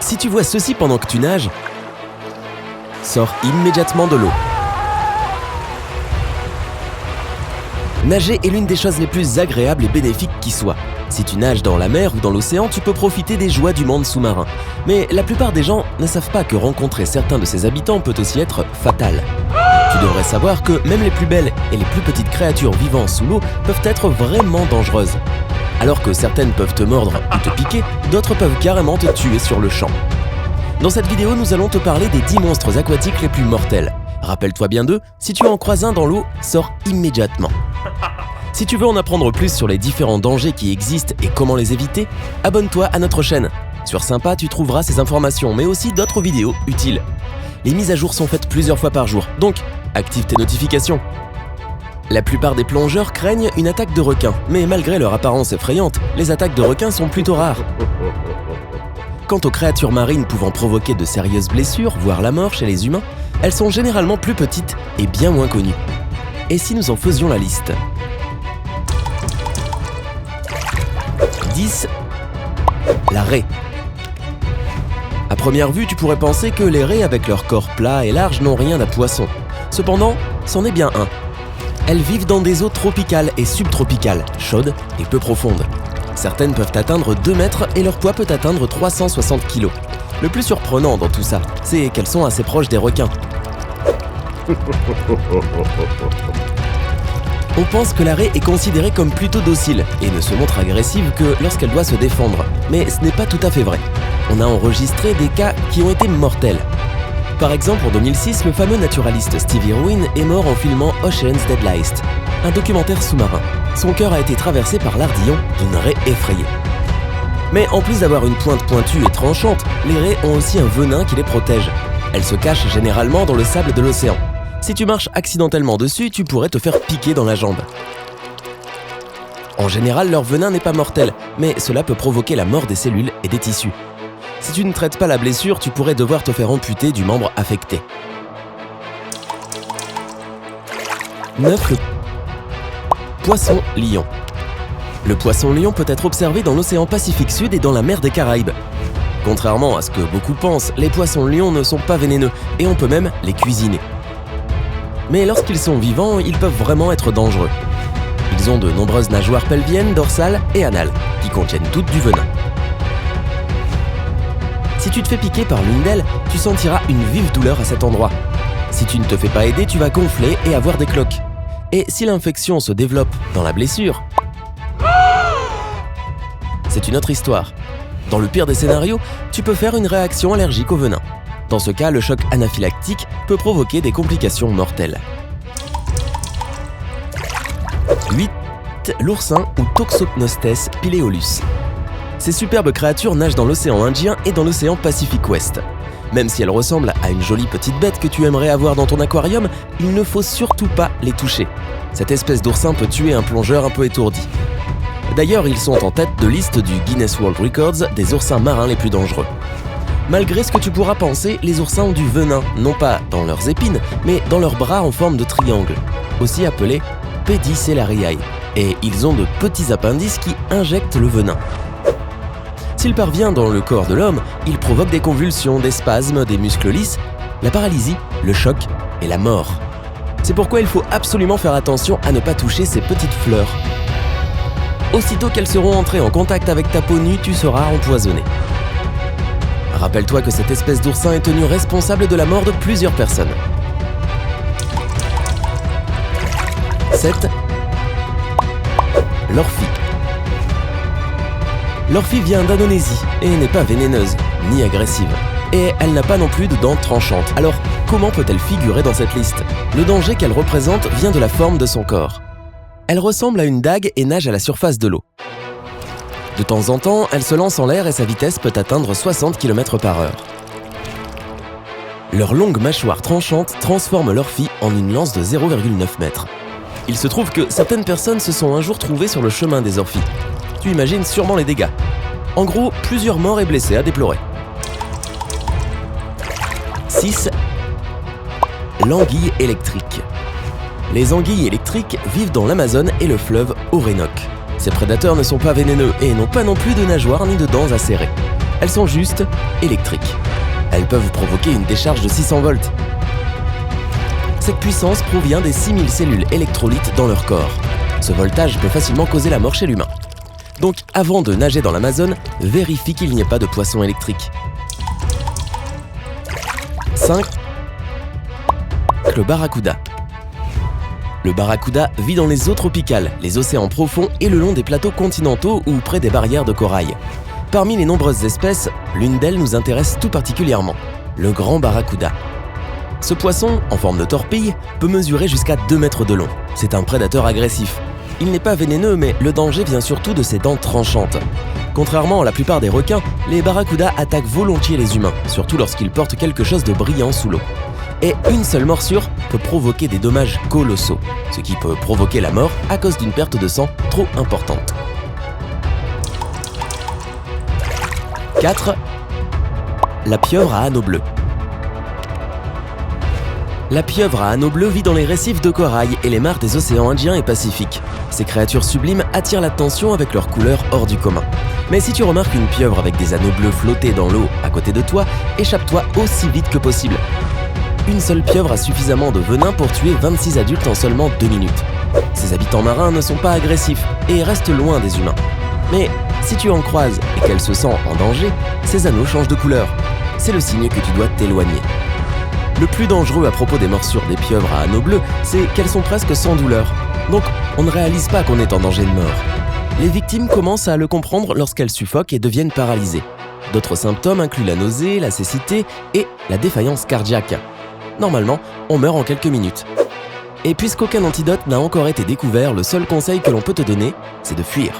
Si tu vois ceci pendant que tu nages, sors immédiatement de l'eau. Nager est l'une des choses les plus agréables et bénéfiques qui soit. Si tu nages dans la mer ou dans l'océan, tu peux profiter des joies du monde sous-marin. Mais la plupart des gens ne savent pas que rencontrer certains de ses habitants peut aussi être fatal. Tu devrais savoir que même les plus belles et les plus petites créatures vivant sous l'eau peuvent être vraiment dangereuses. Alors que certaines peuvent te mordre ou te piquer, d'autres peuvent carrément te tuer sur le champ. Dans cette vidéo, nous allons te parler des 10 monstres aquatiques les plus mortels. Rappelle-toi bien d'eux, si tu en croises un dans l'eau, sors immédiatement. Si tu veux en apprendre plus sur les différents dangers qui existent et comment les éviter, abonne-toi à notre chaîne. Sur Sympa, tu trouveras ces informations, mais aussi d'autres vidéos utiles. Les mises à jour sont faites plusieurs fois par jour, donc active tes notifications. La plupart des plongeurs craignent une attaque de requin, mais malgré leur apparence effrayante, les attaques de requins sont plutôt rares. Quant aux créatures marines pouvant provoquer de sérieuses blessures, voire la mort chez les humains, elles sont généralement plus petites et bien moins connues. Et si nous en faisions la liste ? 10. La raie. À première vue, tu pourrais penser que les raies avec leur corps plat et large n'ont rien d'un poisson. Cependant, c'en est bien un. Elles vivent dans des eaux tropicales et subtropicales, chaudes et peu profondes. Certaines peuvent atteindre 2 mètres et leur poids peut atteindre 360 kg. Le plus surprenant dans tout ça, c'est qu'elles sont assez proches des requins. On pense que la raie est considérée comme plutôt docile et ne se montre agressive que lorsqu'elle doit se défendre. Mais ce n'est pas tout à fait vrai. On a enregistré des cas qui ont été mortels. Par exemple, en 2006, le fameux naturaliste Steve Irwin est mort en filmant Ocean's Deadliest, un documentaire sous-marin. Son cœur a été traversé par l'ardillon d'une raie effrayée. Mais en plus d'avoir une pointe pointue et tranchante, les raies ont aussi un venin qui les protège. Elles se cachent généralement dans le sable de l'océan. Si tu marches accidentellement dessus, tu pourrais te faire piquer dans la jambe. En général, leur venin n'est pas mortel, mais cela peut provoquer la mort des cellules et des tissus. Si tu ne traites pas la blessure, tu pourrais devoir te faire amputer du membre affecté. 9. Le poisson-lion. Le poisson-lion peut être observé dans l'océan Pacifique Sud et dans la mer des Caraïbes. Contrairement à ce que beaucoup pensent, les poissons-lions ne sont pas vénéneux et on peut même les cuisiner. Mais lorsqu'ils sont vivants, ils peuvent vraiment être dangereux. Ils ont de nombreuses nageoires pelviennes, dorsales et anales, qui contiennent toutes du venin. Si tu te fais piquer par l'une d'elles, tu sentiras une vive douleur à cet endroit. Si tu ne te fais pas aider, tu vas gonfler et avoir des cloques. Et si l'infection se développe dans la blessure, c'est une autre histoire. Dans le pire des scénarios, tu peux faire une réaction allergique au venin. Dans ce cas, le choc anaphylactique peut provoquer des complications mortelles. 8. L'oursin ou Toxopnostes pileolus. Ces superbes créatures nagent dans l'océan Indien et dans l'océan Pacifique Ouest. Même si elles ressemblent à une jolie petite bête que tu aimerais avoir dans ton aquarium, il ne faut surtout pas les toucher. Cette espèce d'oursin peut tuer un plongeur un peu étourdi. D'ailleurs, ils sont en tête de liste du Guinness World Records des oursins marins les plus dangereux. Malgré ce que tu pourras penser, les oursins ont du venin, non pas dans leurs épines, mais dans leurs bras en forme de triangle, aussi appelés pedicellariae, et ils ont de petits appendices qui injectent le venin. S'il parvient dans le corps de l'homme, il provoque des convulsions, des spasmes, des muscles lisses, la paralysie, le choc et la mort. C'est pourquoi il faut absolument faire attention à ne pas toucher ces petites fleurs. Aussitôt qu'elles seront entrées en contact avec ta peau nue, tu seras empoisonné. Rappelle-toi que cette espèce d'oursin est tenue responsable de la mort de plusieurs personnes. 7. L'orphie. L'orphie vient d'Indonésie et n'est pas vénéneuse, ni agressive. Et elle n'a pas non plus de dents tranchantes. Alors, comment peut-elle figurer dans cette liste ? Le danger qu'elle représente vient de la forme de son corps. Elle ressemble à une dague et nage à la surface de l'eau. De temps en temps, elle se lance en l'air et sa vitesse peut atteindre 60 km/h. Leur longue mâchoire tranchante transforme l'orphie en une lance de 0,9 m. Il se trouve que certaines personnes se sont un jour trouvées sur le chemin des orphies. Tu imagines sûrement les dégâts. En gros, plusieurs morts et blessés à déplorer. 6. L'anguille électrique. Les anguilles électriques vivent dans l'Amazone et le fleuve Orénoque. Ces prédateurs ne sont pas vénéneux et n'ont pas non plus de nageoires ni de dents acérées. Elles sont juste électriques. Elles peuvent provoquer une décharge de 600 volts. Cette puissance provient des 6000 cellules électrolytes dans leur corps. Ce voltage peut facilement causer la mort chez l'humain. Donc, avant de nager dans l'Amazone, vérifie qu'il n'y ait pas de poisson électrique. 5. Le barracuda. Le barracuda vit dans les eaux tropicales, les océans profonds et le long des plateaux continentaux ou près des barrières de corail. Parmi les nombreuses espèces, l'une d'elles nous intéresse tout particulièrement, le grand barracuda. Ce poisson, en forme de torpille, peut mesurer jusqu'à 2 mètres de long. C'est un prédateur agressif. Il n'est pas vénéneux, mais le danger vient surtout de ses dents tranchantes. Contrairement à la plupart des requins, les barracudas attaquent volontiers les humains, surtout lorsqu'ils portent quelque chose de brillant sous l'eau. Et une seule morsure peut provoquer des dommages colossaux, ce qui peut provoquer la mort à cause d'une perte de sang trop importante. 4. La pieuvre à anneaux bleus. La pieuvre à anneaux bleus vit dans les récifs de corail et les mares des océans Indien et Pacifique. Ces créatures sublimes attirent l'attention avec leur couleur hors du commun. Mais si tu remarques une pieuvre avec des anneaux bleus flotter dans l'eau à côté de toi, échappe-toi aussi vite que possible. Une seule pieuvre a suffisamment de venin pour tuer 26 adultes en seulement 2 minutes. Ces habitants marins ne sont pas agressifs et restent loin des humains. Mais si tu en croises et qu'elle se sent en danger, ces anneaux changent de couleur. C'est le signe que tu dois t'éloigner. Le plus dangereux à propos des morsures des pieuvres à anneaux bleus, c'est qu'elles sont presque sans douleur. Donc, on ne réalise pas qu'on est en danger de mort. Les victimes commencent à le comprendre lorsqu'elles suffoquent et deviennent paralysées. D'autres symptômes incluent la nausée, la cécité et la défaillance cardiaque. Normalement, on meurt en quelques minutes. Et puisqu'aucun antidote n'a encore été découvert, le seul conseil que l'on peut te donner, c'est de fuir.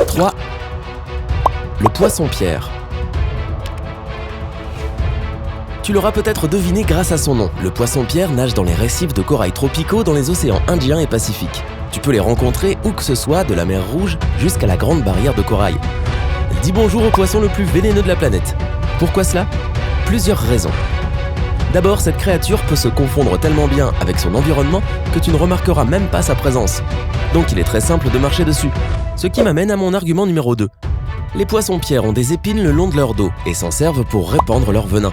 3. Le poisson-pierre. Tu l'auras peut-être deviné grâce à son nom. Le poisson-pierre nage dans les récifs de corail tropicaux dans les océans Indien et Pacifique. Tu peux les rencontrer où que ce soit, de la mer Rouge jusqu'à la grande barrière de corail. Dis bonjour au poisson le plus vénéneux de la planète. Pourquoi cela ? Plusieurs raisons. D'abord, cette créature peut se confondre tellement bien avec son environnement que tu ne remarqueras même pas sa présence. Donc il est très simple de marcher dessus. Ce qui m'amène à mon argument numéro 2. Les poissons-pierres ont des épines le long de leur dos et s'en servent pour répandre leur venin.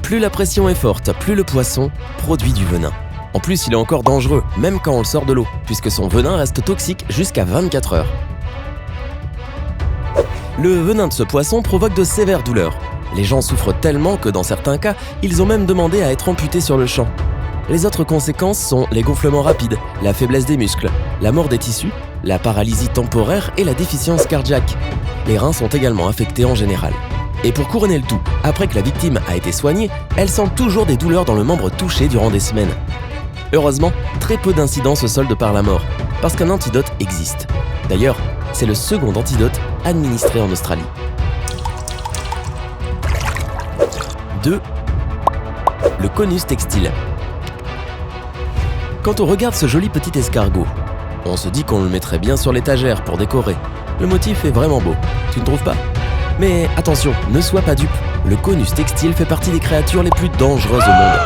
Plus la pression est forte, plus le poisson produit du venin. En plus, il est encore dangereux, même quand on le sort de l'eau, puisque son venin reste toxique jusqu'à 24 heures. Le venin de ce poisson provoque de sévères douleurs. Les gens souffrent tellement que dans certains cas, ils ont même demandé à être amputés sur le champ. Les autres conséquences sont les gonflements rapides, la faiblesse des muscles, la mort des tissus, la paralysie temporaire et la déficience cardiaque. Les reins sont également affectés en général. Et pour couronner le tout, après que la victime a été soignée, elle sent toujours des douleurs dans le membre touché durant des semaines. Heureusement, très peu d'incidents se soldent par la mort, parce qu'un antidote existe. D'ailleurs, c'est le second antidote administré en Australie. 2. Le conus textile. Quand on regarde ce joli petit escargot, on se dit qu'on le mettrait bien sur l'étagère pour décorer. Le motif est vraiment beau, tu ne trouves pas ? Mais attention, ne sois pas dupe, le conus textile fait partie des créatures les plus dangereuses au monde.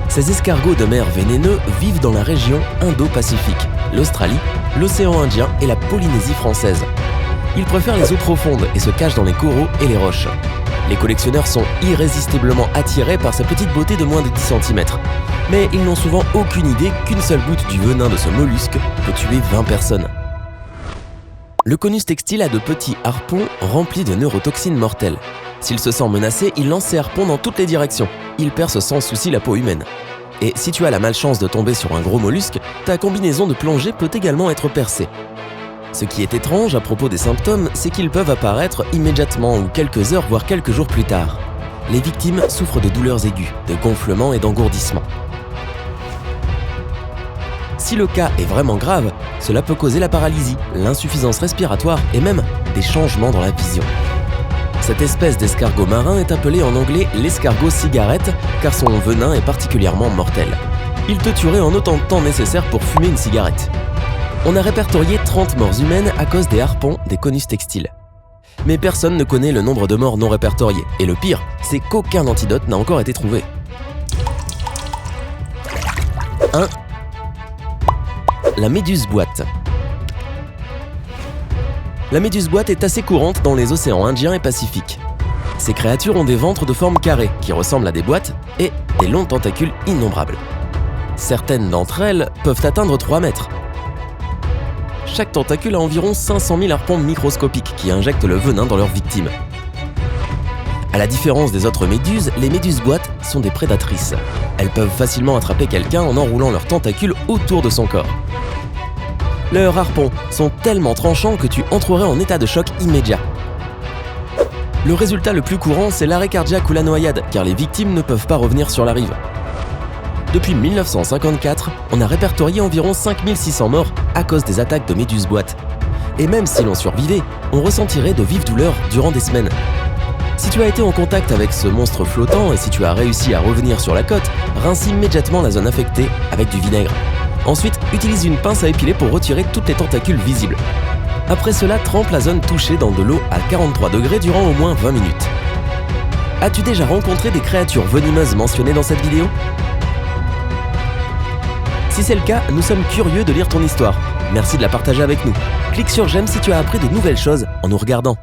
Ces escargots de mer vénéneux vivent dans la région Indo-Pacifique, l'Australie, l'océan Indien et la Polynésie française. Ils préfèrent les eaux profondes et se cachent dans les coraux et les roches. Les collectionneurs sont irrésistiblement attirés par sa petite beauté de moins de 10 cm. Mais ils n'ont souvent aucune idée qu'une seule goutte du venin de ce mollusque peut tuer 20 personnes. Le conus textile a de petits harpons remplis de neurotoxines mortelles. S'il se sent menacé, il lance ses harpons dans toutes les directions. Il perce sans souci la peau humaine. Et si tu as la malchance de tomber sur un gros mollusque, ta combinaison de plongée peut également être percée. Ce qui est étrange à propos des symptômes, c'est qu'ils peuvent apparaître immédiatement ou quelques heures, voire quelques jours plus tard. Les victimes souffrent de douleurs aiguës, de gonflements et d'engourdissements. Si le cas est vraiment grave, cela peut causer la paralysie, l'insuffisance respiratoire et même des changements dans la vision. Cette espèce d'escargot marin est appelée en anglais l'escargot cigarette car son venin est particulièrement mortel. Il te tuerait en autant de temps nécessaire pour fumer une cigarette. On a répertorié 30 morts humaines à cause des harpons des conus textiles. Mais personne ne connaît le nombre de morts non répertoriées. Et le pire, c'est qu'aucun antidote n'a encore été trouvé. 1. La méduse boîte. La méduse boîte est assez courante dans les océans Indien et Pacifique. Ces créatures ont des ventres de forme carrée qui ressemblent à des boîtes et des longs tentacules innombrables. Certaines d'entre elles peuvent atteindre 3 mètres. Chaque tentacule a environ 500 000 harpons microscopiques qui injectent le venin dans leurs victimes. À la différence des autres méduses, les méduses boîtes sont des prédatrices. Elles peuvent facilement attraper quelqu'un en enroulant leurs tentacules autour de son corps. Leurs harpons sont tellement tranchants que tu entrerais en état de choc immédiat. Le résultat le plus courant, c'est l'arrêt cardiaque ou la noyade, car les victimes ne peuvent pas revenir sur la rive. Depuis 1954, on a répertorié environ 5600 morts à cause des attaques de méduses boîtes. Et même si l'on survivait, on ressentirait de vives douleurs durant des semaines. Si tu as été en contact avec ce monstre flottant et si tu as réussi à revenir sur la côte, rince immédiatement la zone affectée avec du vinaigre. Ensuite, utilise une pince à épiler pour retirer toutes les tentacules visibles. Après cela, trempe la zone touchée dans de l'eau à 43 degrés durant au moins 20 minutes. As-tu déjà rencontré des créatures venimeuses mentionnées dans cette vidéo ? Si c'est le cas, nous sommes curieux de lire ton histoire. Merci de la partager avec nous. Clique sur j'aime si tu as appris de nouvelles choses en nous regardant.